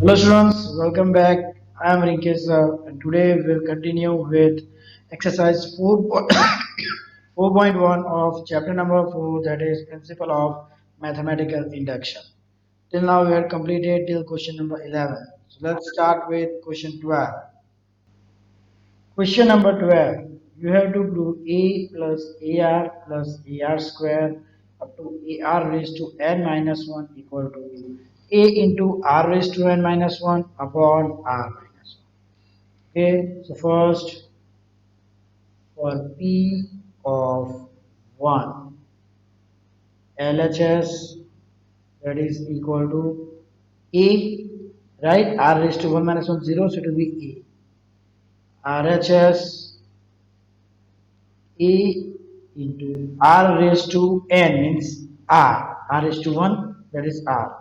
Hello students, welcome back. I am Rinkesh sir, and today we'll continue with exercise 4.1 of chapter number 4, that is principle of mathematical induction. Till now we had completed till question number 11. So let's start with question 12. Question number 12. You have to do a plus ar square up to ar raised to n minus 1 equal to a into r raised to n minus 1 upon r minus 1. Okay, so first for p of 1, LHS, that is equal to a, right? R raised to 1 minus 1 0, so it will be a. RHS a into r raised to n means r raised to 1, that is r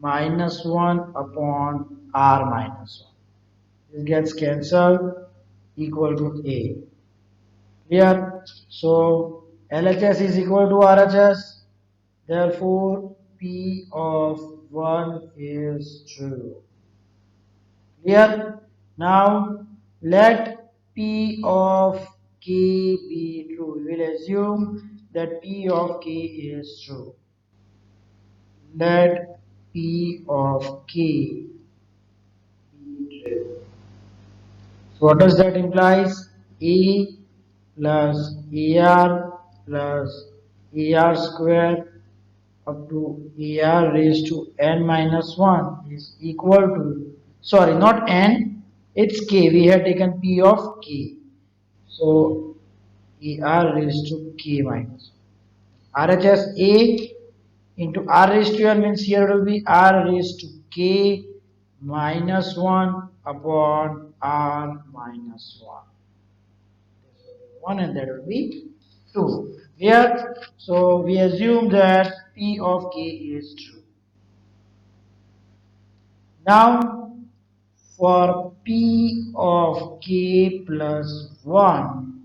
minus 1 upon r minus 1. This gets cancelled, equal to a. Clear? So LHS is equal to RHS. Therefore, P of 1 is true. Clear? Now, let P of K be true. We will assume that P of K is true. Let P of K be true. So what does that implies? A plus AR plus AR square up to AR raised to n minus 1 is equal to, sorry, not n, it's k. We have taken P of k. So AR raised to k minus 1. RHS A into R raised to n means here it will be R raised to k minus 1 upon R minus 1. 1 and that will be 2. Here, so we assume that P of k is true. Now, for P of k plus 1,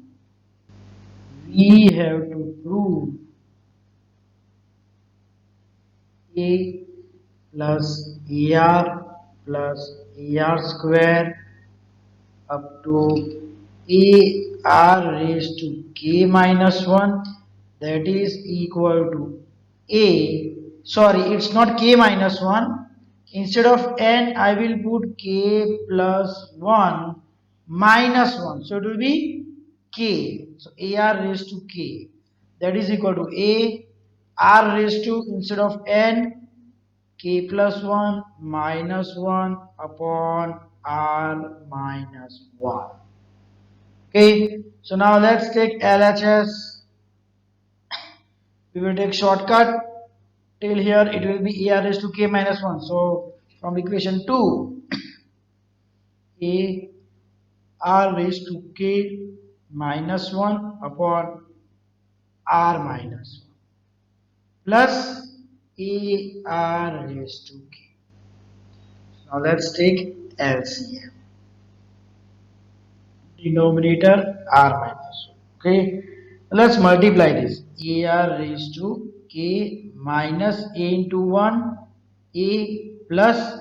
we have to prove a plus ar plus ar square up to ar raised to k minus 1, that is equal to a, sorry, it's not k minus 1, instead of n I will put k plus 1 minus 1, so it will be k, so ar raised to k, that is equal to a r raised to, instead of n, k plus 1 minus 1 upon r minus 1. Okay, so now let's take LHS. We will take shortcut till here, it will be ar raised to k minus 1. So from equation 2, a r raised to k minus 1 upon r minus 1 plus a r raised to k. Now let's take LCM. Denominator r minus 1. Okay, let's multiply this. Ar raised to k minus a into 1 a plus,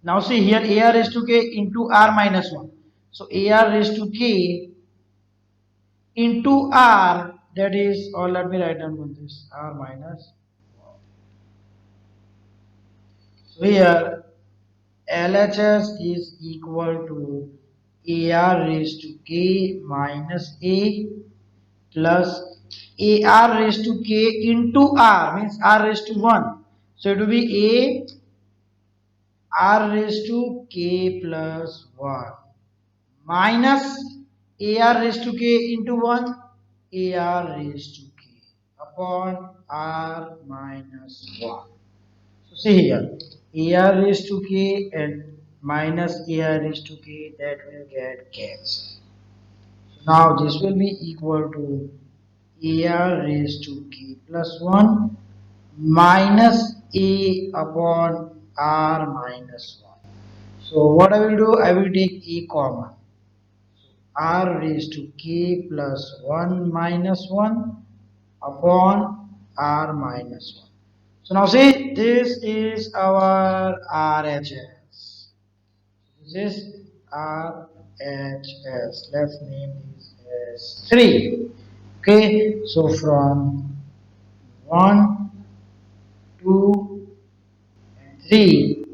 now see here ar raised to k into r minus 1, so ar raised to k into r, that is, or let me write down with this r minus 1. So here LHS is equal to AR raised to K minus A plus AR raised to K into R, means R raised to 1. So it will be A R raised to K plus 1 minus AR raised to K into 1 AR raised to K upon R minus 1. So see here, AR raised to k and minus AR raised to k, that will get cancelled. So now this will be equal to AR raised to k plus 1 minus A upon R minus 1. So what I will do, I will take A common. So R raised to k plus 1 minus 1 upon R minus 1. So now see, this is our RHS. This is RHS. Let's name this as 3. Okay, so from 1, 2, and 3,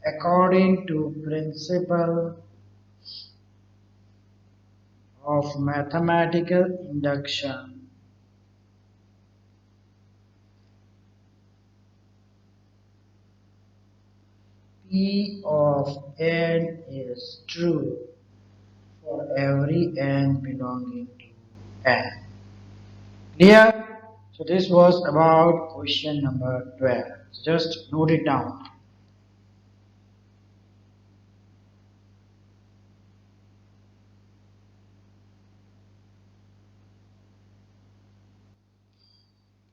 according to principle of mathematical induction, P of n is true for every n belonging to n. Clear? So this was about question number 12. Just note it down.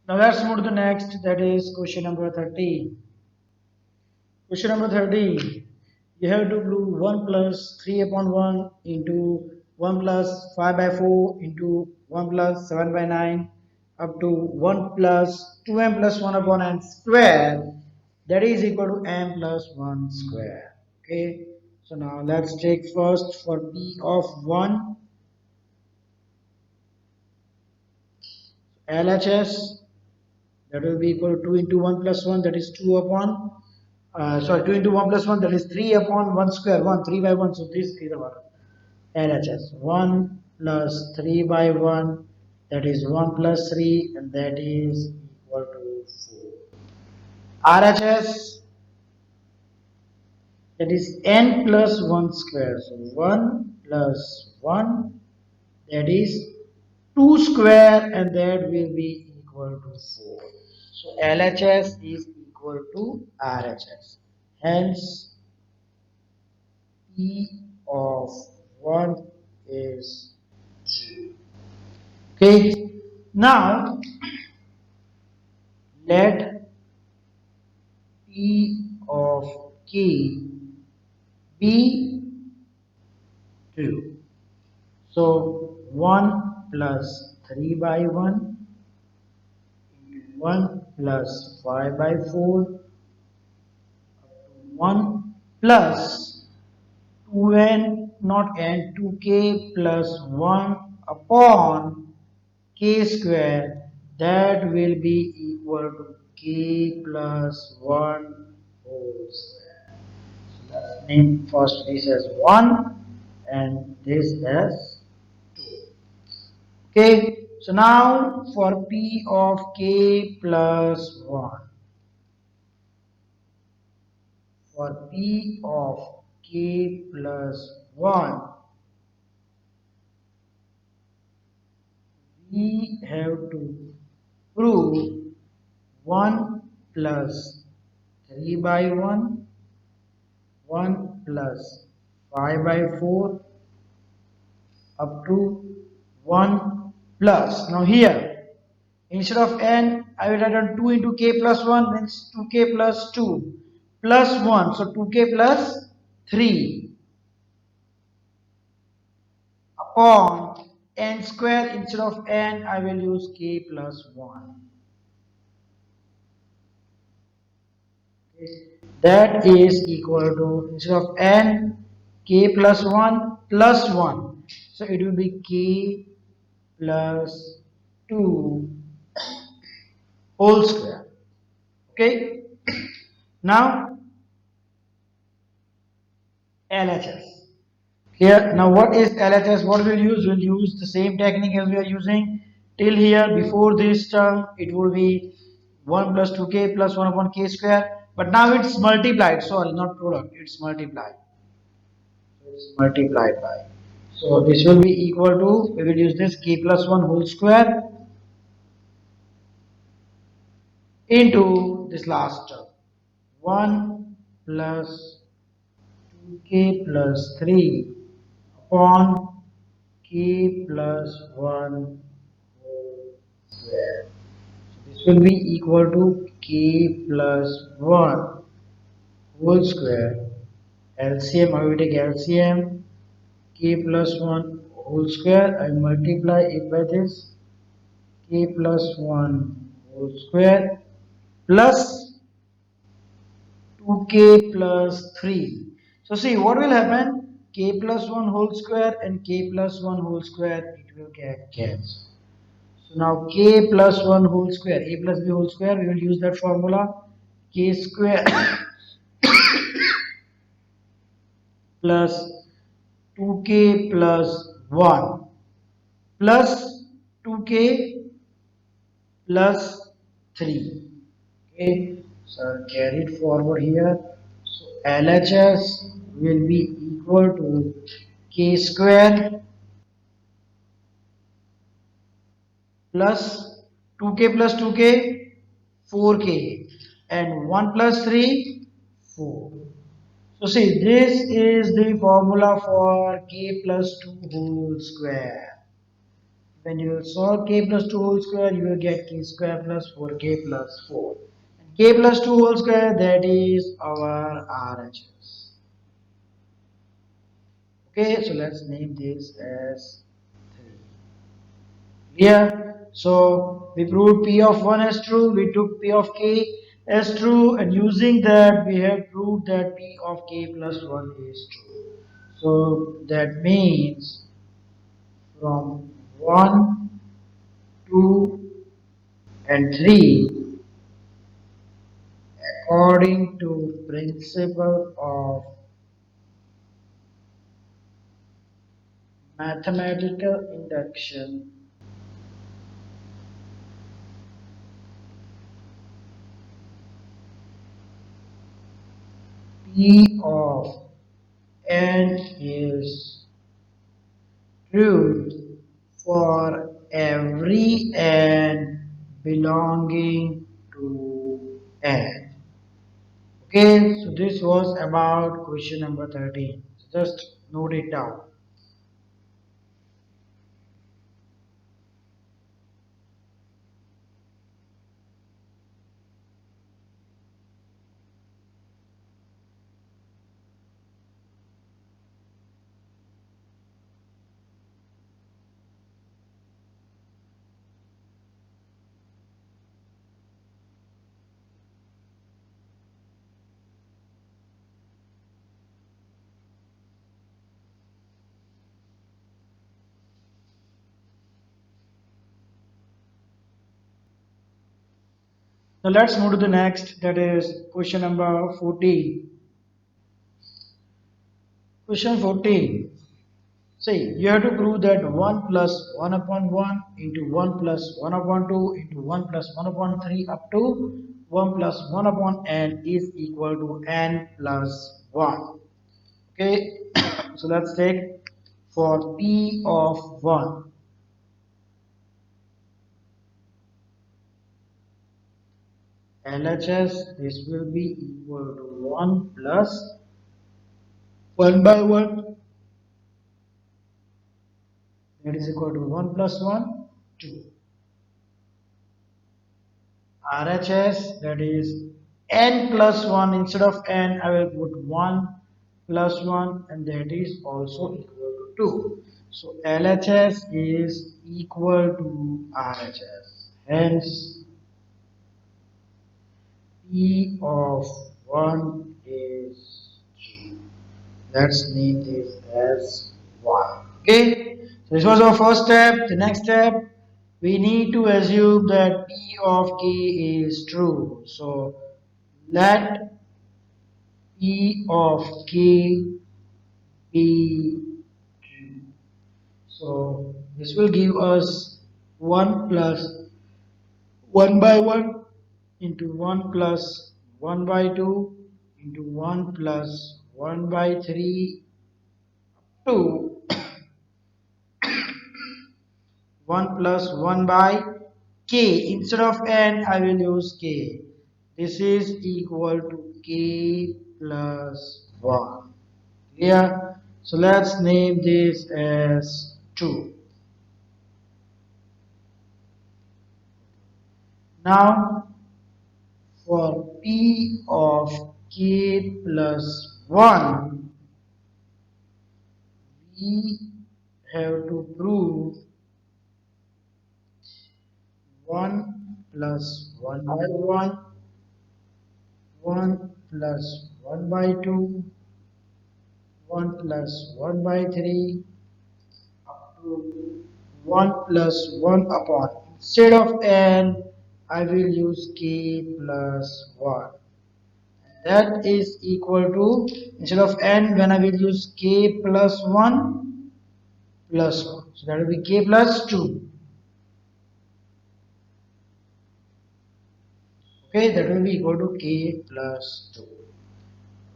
Now let's move to the next, that is question number 13. Question number 13. You have to do 1 plus 3 upon 1 into 1 plus 5 by 4 into 1 plus 7 by 9 up to 1 plus 2m plus 1 upon n square, that is equal to m plus 1 square. Okay. So now let's take first for p of 1 LHS, that will be equal to 2 into 1 plus 1, that is 2 upon 2 into 1 plus 1, that is 3 upon 1 square, 1 3 by 1, so this is our LHS. 1 plus 3 by 1, that is 1 plus 3, and that is equal to 4. RHS, that is n plus 1 square, so 1 plus 1, that is 2 square, and that will be equal to 4. So LHS is equal to RHS. Hence, P of 1 is 2. Okay. Now, let P of K be 2. So 1 plus 3 by 1 into 1 plus 5 by 4 1 plus 2n not n 2k plus 1 upon k square, that will be equal to k plus 1 whole square. So let's name first this as 1 and this as 2. Okay, so now for p of k plus 1, for p of k plus 1, we have to prove 1 plus 3 by 1, 1 plus 5 by 4 up to 1 plus. Now here, instead of n, I will write down 2 into k plus 1 means 2k plus 2 plus 1. So 2k plus 3 upon n square. Instead of n, I will use k plus 1. That is equal to, instead of n, k plus 1 plus 1. So it will be k plus 2 whole square. Okay. Now LHS. Here, now what is LHS? What we'll use? We'll use the same technique as we are using till here. Before this term, it will be 1 plus 2k plus 1 upon k square. But now it's multiplied. Sorry, not product. It's multiplied. It's multiplied by. So this will be equal to, we will use this k plus 1 whole square into this last term. 1 plus 2k plus 3 upon k plus 1 whole square. So this will be equal to k plus 1 whole square. LCM, I will take LCM, k plus 1 whole square, I multiply it by this, k plus 1 whole square plus 2k plus 3. So see what will happen? K plus 1 whole square and k plus 1 whole square, it will get cancelled. So now k plus 1 whole square, a plus b whole square, we will use that formula. K square plus 2k plus 1 plus 2k plus 3. Okay, so I'll carry it forward here. So LHS will be equal to k square plus 2k plus 2k 4k and 1 plus 3 4. So see this is the formula for k plus 2 whole square. When you solve k plus 2 whole square, you will get k square plus 4k plus 4. And k plus 2 whole square, that is our RHS. Okay, so let's name this as 3. Clear? So we proved P of 1 as true, we took P of k as true, and using that, we have proved that P of k plus 1 is true. So that means from 1, 2, and 3, according to principle of mathematical induction, P of n is true for every n belonging to n. Okay, so this was about question number 13. Just note it down. Now let's move to the next, that is question number 14. Question 14. See, you have to prove that 1 plus 1 upon 1 into 1 plus 1 upon 2 into 1 plus 1 upon 3 up to 1 plus 1 upon n is equal to n plus 1. Okay, so let's take for p of 1. LHS, this will be equal to 1 plus 1 by 1, that is equal to 1 plus 1, 2. RHS, that is n plus 1, instead of n I will put 1 plus 1, and that is also equal to 2. So LHS is equal to RHS. Hence P of 1 is 2. Let's name this as 1. Okay, so this was our first step. The next step, we need to assume that P of k is true. So let P of k be true. So this will give us 1 plus 1 by 1 into 1 plus 1 by 2 into 1 plus 1 by 3 to 1 plus 1 by k. Instead of n, I will use k. This is equal to k plus 1. Clear? So let's name this as 2. Now for p of k plus 1, we have to prove 1 plus 1 by 1, 1 plus 1 by 2, 1 plus 1 by 3 up to 1 plus 1 upon. Instead of n, I will use k plus 1. That is equal to, instead of n, when I will use k plus 1 plus 1. So that will be k plus 2. Okay, that will be equal to k plus 2.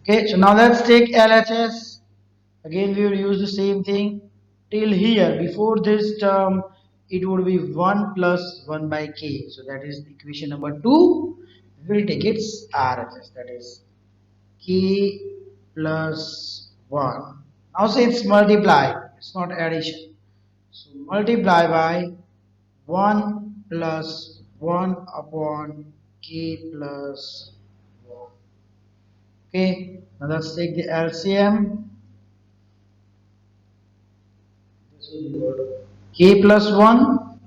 Okay, so now let's take LHS. Again, we will use the same thing. Till here, before this term, it would be 1 plus 1 by k. So that is equation number 2. We will take its RHS. That is k plus 1. Now say it's multiply. It's not addition. So multiply by 1 plus 1 upon k plus 1. Okay, now let's take the LCM. This will be equal to k plus 1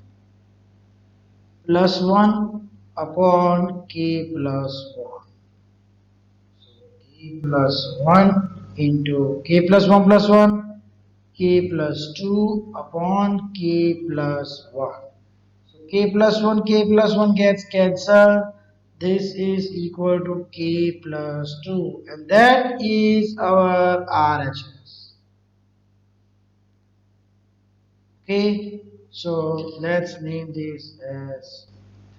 plus 1 upon k plus 1. So k plus 1 into k plus 1 plus 1, k plus 2 upon k plus 1. So k plus 1, k plus 1 gets cancelled. This is equal to k plus 2, and that is our RHS. Okay, so let's name this as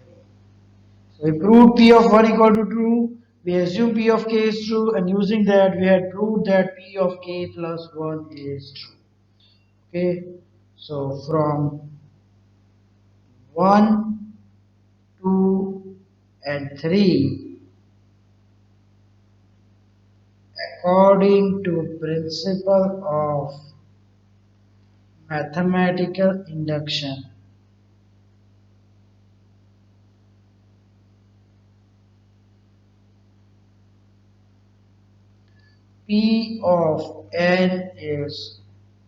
3. So we proved P of 1 equal to true. We assume P of k is true, and using that we had proved that P of k plus 1 is true. Okay, so from 1, 2, and 3, according to principle of mathematical induction, P of n is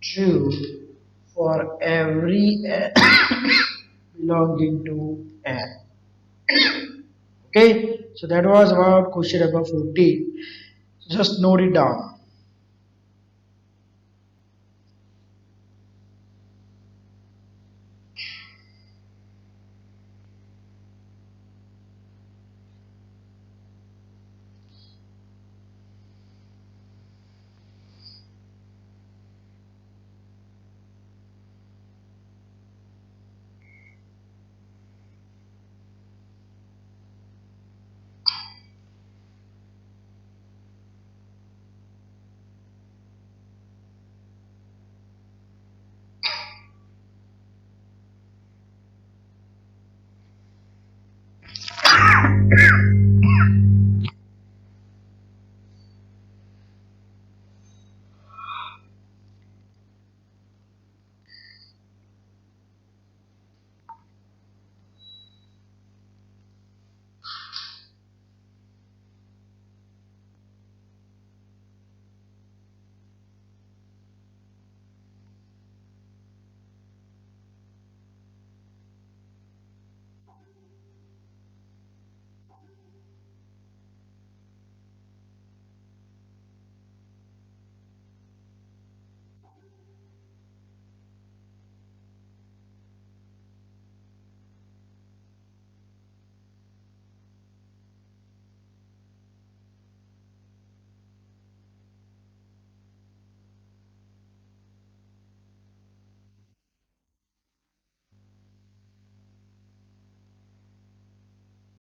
true for every n belonging to n. Okay, so that was about question number 14. Just note it down.